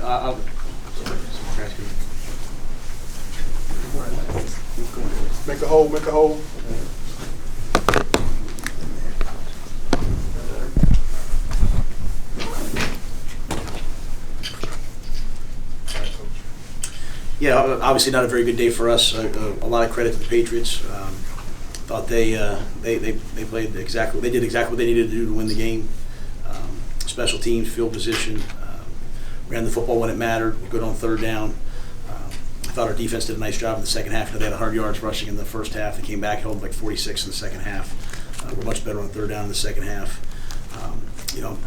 I'll Make a hole, make a hole. Yeah, obviously not a very good day for us. A lot of credit to the Patriots. Thought they played exactly. They did exactly what they needed to do to win the game. Special teams, field position, ran the football when it mattered. Good on third down. I thought our defense did a nice job in the second half. They had 100 yards rushing in the first half. They came back, held like 46 in the second half. We're much better on third down in the second half. I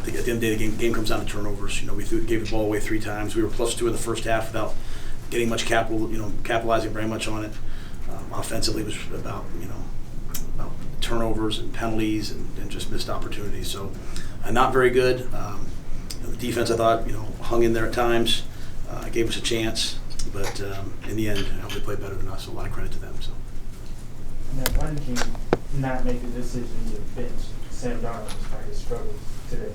think at the end of the day, the game comes down to turnovers. We gave the ball away 3 times. We were +2 in the first half without getting much capitalizing very much on it. Offensively, it was about turnovers and penalties and just missed opportunities. So, not very good. The defense, I thought, hung in there at times, gave us a chance, but in the end, they played better than us. So a lot of credit to them. So. Now, why did you not make the decision to bench Sam Darnold despite his struggles today?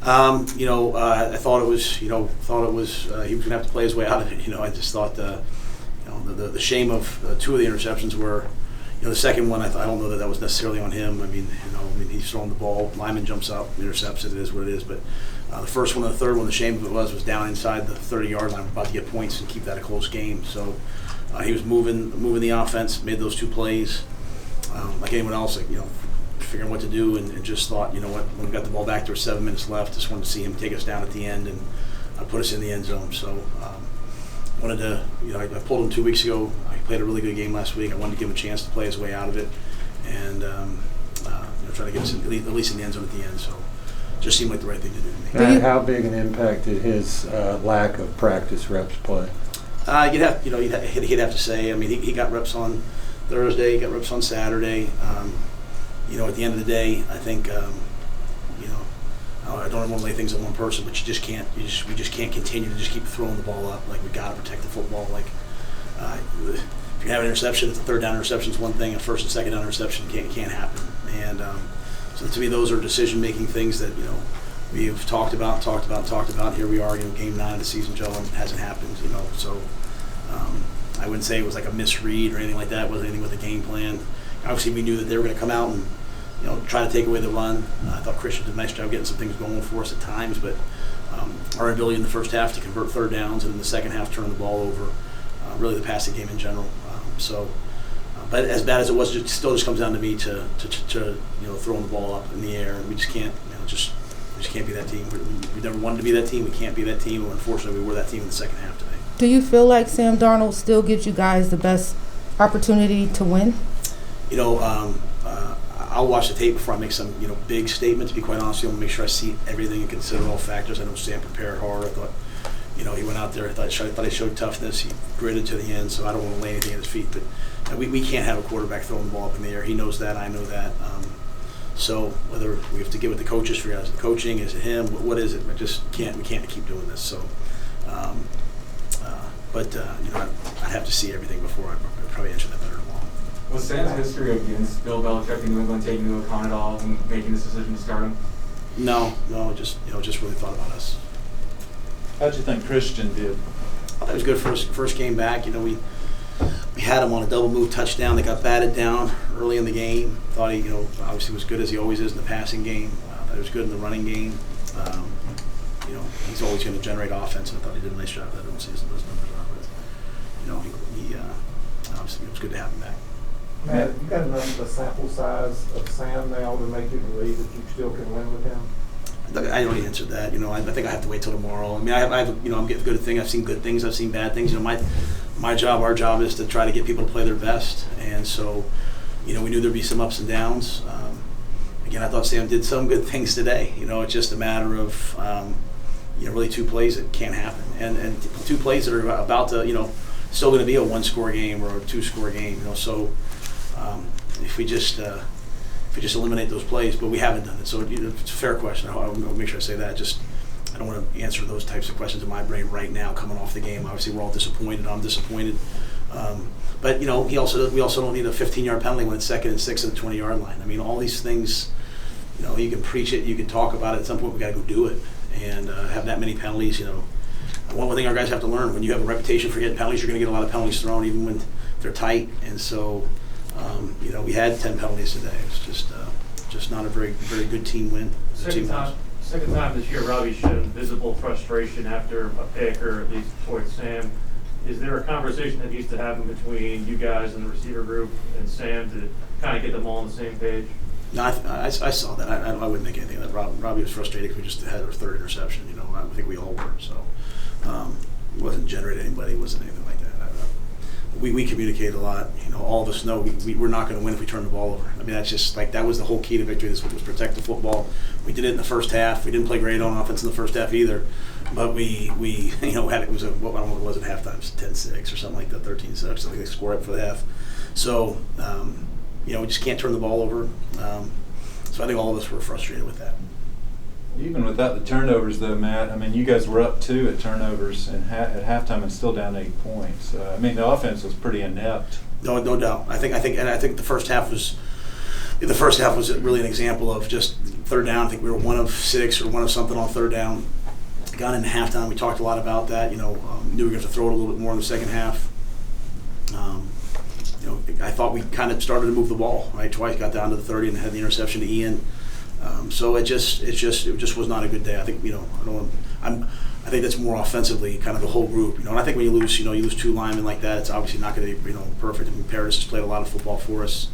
I thought it was, he was going to have to play his way out of it. I just thought, the shame of 2 of the interceptions were, the second one, I don't know that was necessarily on him. He's throwing the ball, lineman jumps up, intercepts it. It is what it is. But the first one and the third one, the shame of it was down inside the 30-yard line, about to get points and keep that a close game. So he was moving the offense, made those 2 plays. Like anyone else, figuring what to do, and just thought, when we got the ball back, there were 7 minutes left. Just wanted to see him take us down at the end and put us in the end zone. So wanted to, I pulled him 2 weeks ago. He played a really good game last week. I wanted to give him a chance to play his way out of it, and try to get us at least in the end zone at the end. So just seemed like the right thing to do to me. Matt, how big an impact did his lack of practice reps play? He'd have to say. He got reps on Thursday. He got reps on Saturday. At the end of the day, I think, I don't want to lay things on one person, but you just can't. We just can't continue to just keep throwing the ball up. Like, we got to protect the football. Like, if you have an interception, if the third down interception is one thing, a first and second down interception can't happen. And so to me, those are decision-making things that we've talked about. Here we are, game 9 of the season, Joe, and it hasn't happened. So I wouldn't say it was like a misread or anything like that. It wasn't anything with a game plan. Obviously, we knew that they were going to come out and try to take away the run. I thought Christian did a nice job getting some things going for us at times, but our ability in the first half to convert third downs and in the second half turn the ball over, really the passing game in general. But as bad as it was, it still just comes down to me to throwing the ball up in the air, and we just can't, we just can't be that team. We never wanted to be that team. We can't be that team, and unfortunately, we were that team in the second half today. Do you feel like Sam Darnold still gives you guys the best opportunity to win? I'll watch the tape before I make some, big statements. To be quite honest, make sure I see everything and consider all factors. I know Sam prepared hard. I thought, he went out there. I thought he showed toughness. He gritted to the end. So I don't want to lay anything at his feet. But we can't have a quarterback throwing the ball up in the air. He knows that. I know that. So whether we have to get with the coaches, figure out is it coaching, is it him, what is it? We can't keep doing this. So, I'd have to see everything before I probably answer that better tomorrow. Was Sam's history against Bill Belichick in New England taken into account at all when making this decision to start him? No, just really thought about us. How'd you think Christian did? I thought it was good first game back. We had him on a double move touchdown that got batted down early in the game. Thought he, obviously was good as he always is in the passing game. Thought he was good in the running game. He's always going to generate offense, and I thought he did a nice job. I don't see those numbers are, but he obviously it was good to have him back. Matt, you got enough of a sample size of Sam now to make you believe that you still can win with him? I already answered that. I think I have to wait till tomorrow. I'm getting good at things. I've seen good things. I've seen bad things. My job, our job is to try to get people to play their best. And so, we knew there'd be some ups and downs. Again, I thought Sam did some good things today. It's just a matter of, really 2 plays that can't happen, and 2 plays that are about to, still going to be a 1-score game or a 2-score game. So if we just eliminate those plays, but we haven't done it. So it's a fair question. I'll make sure I say that. I don't want to answer those types of questions in my brain right now coming off the game. Obviously, we're all disappointed. I'm disappointed. But, we also don't need a 15-yard penalty when it's 2nd and 6 at the 20-yard line. All these things, you can preach it, you can talk about it. At some point, we got to go do it. And have that many penalties, one thing our guys have to learn, when you have a reputation for getting penalties, you're going to get a lot of penalties thrown, even when they're tight. And so, we had 10 penalties today. It's just not a very good team win. Second time this year, Robbie's shown visible frustration after a pick, or at least towards Sam. Is there a conversation that needs to happen between you guys and the receiver group and Sam to kind of get them all on the same page? No, I saw that. I wouldn't make anything of that. Robbie was frustrated because we just had our third interception. I think we all were. So it wasn't generating anybody. It wasn't anything like that. We communicate a lot. All of us know we're not going to win if we turn the ball over. I mean, that's just that was the whole key to victory. This was protect the football. We did it in the first half. We didn't play great on offense in the first half either. But we had it was I don't know what it was at halftime, 10-6 or something like that, 13-6. I think they scored up for the half. So we just can't turn the ball over. So I think all of us were frustrated with that. Even without the turnovers, though, Matt, I mean, you guys were up 2 at turnovers and at halftime and still down 8 points. I mean, the offense was pretty inept. No doubt. I think the first half was really an example of just third down. I think we were 1 of 6 or 1 of something on third down. Got into halftime. We talked a lot about that. Knew we were going to have to throw it a little bit more in the second half. I thought we kind of started to move the ball, right? Twice got down to the 30 and had the interception to Ian. So it just was not a good day. I think I think that's more offensively kind of the whole group. And I think when you lose 2 linemen like that, it's obviously not going to be perfect. I mean, Paris has played a lot of football for us.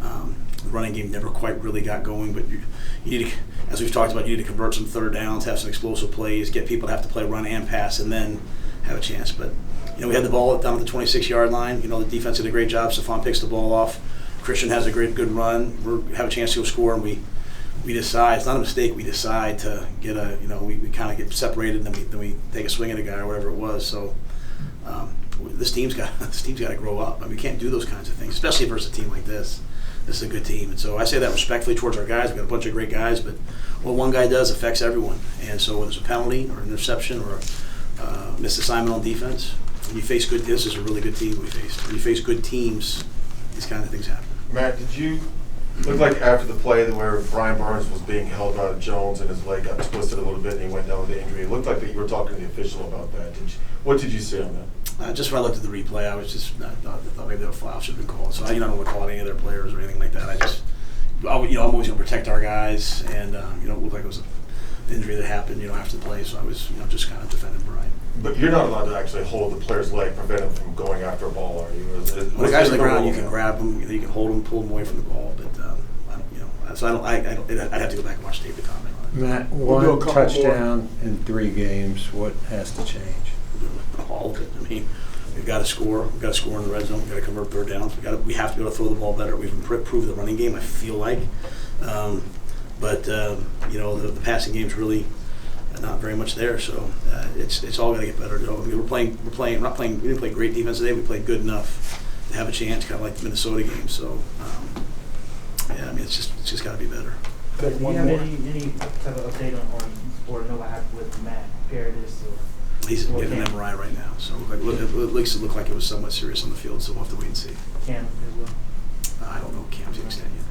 The running game never quite really got going, but you need to, as we've talked about, you need to convert some third downs, have some explosive plays, get people to have to play run and pass, and then have a chance. But we had the ball down at the 26-yard line. The defense did a great job. Stephon picks the ball off. Christian has a good run. We have a chance to go score, and we decide, it's not a mistake, we decide to get we kind of get separated, and then we take a swing at a guy or whatever it was. So this team's got to grow up. I mean, we can't do those kinds of things, especially versus a team like this. This is a good team. And so I say that respectfully towards our guys. We've got a bunch of great guys, but what one guy does affects everyone. And so whether it's a penalty or an interception or a missed assignment on defense, when you face this is a really good team we faced. When you face good teams, these kind of things happen. Matt, did you look like after the play where Brian Burns was being held by Jones and his leg got twisted a little bit and he went down with the injury? It looked like that you were talking to the official about that. What did you say on that? Just when I looked at the replay, I thought maybe a foul should have been called. So I don't want to call out any of their players or anything like that. I'm always going to protect our guys, and it looked like it was an injury that happened after the play. So I was just kind of defending Brian. But you're not allowed to actually hold the player's leg, prevent him from going after a ball, are you? When the guy's on the ground, you can grab him, you can hold him, pull him away from the ball. But I'd have to go back and watch tape to comment on it. Matt, 1 touchdown in 3 games. What has to change? All of it. I mean, we've got to score. We've got to score in the red zone. We've got to convert third downs. We have to be able to throw the ball better. We've improved the running game, I feel like. But the passing game's really not very much there. So it's all got to get better. We didn't play great defense today. We played good enough to have a chance, kind of like the Minnesota game. So it's just got to be better. Do you have any type of update on or know what happened with Matt Paradis? He's getting an MRI right now, so it looked like it was somewhat serious on the field. So we'll have to wait and see. Cam as well? I don't know Cam's extent yet.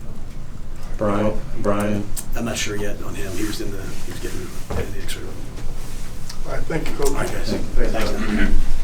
Brian. I'm not sure yet on him. He was getting the X-ray. I think. All right, guys. Thanks.